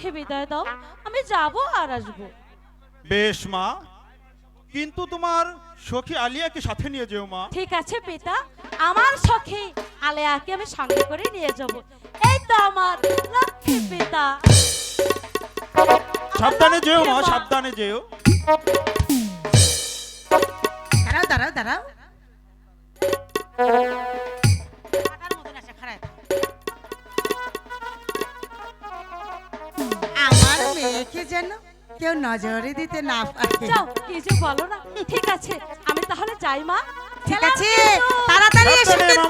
রেখে বিদায় দাও, আমি যাব আর আসবো। বেশ মা, কিন্তু তোমার সখী আলিয়াকে সাথে নিয়ে যেও মা। ঠিক আছে পিতা, আমার সখী আলেয়াকে আমি সঙ্গে করে নিয়ে যাব। এই তো আমার লক্ষ্মী পিতা। সাবধানে যেও মা, সাবধানে যেও। দাঁড়াও দাঁড়াও দাঁড়াও, আমার মেয়েকে যেন কেউ নজরে দিতে না পারে। যাও, কিছু বলো না। ঠিক আছে, আমি তাহলে যাই মা। ঠিক আছে, তাড়াতাড়ি এসে সাবধানে কিন্তু।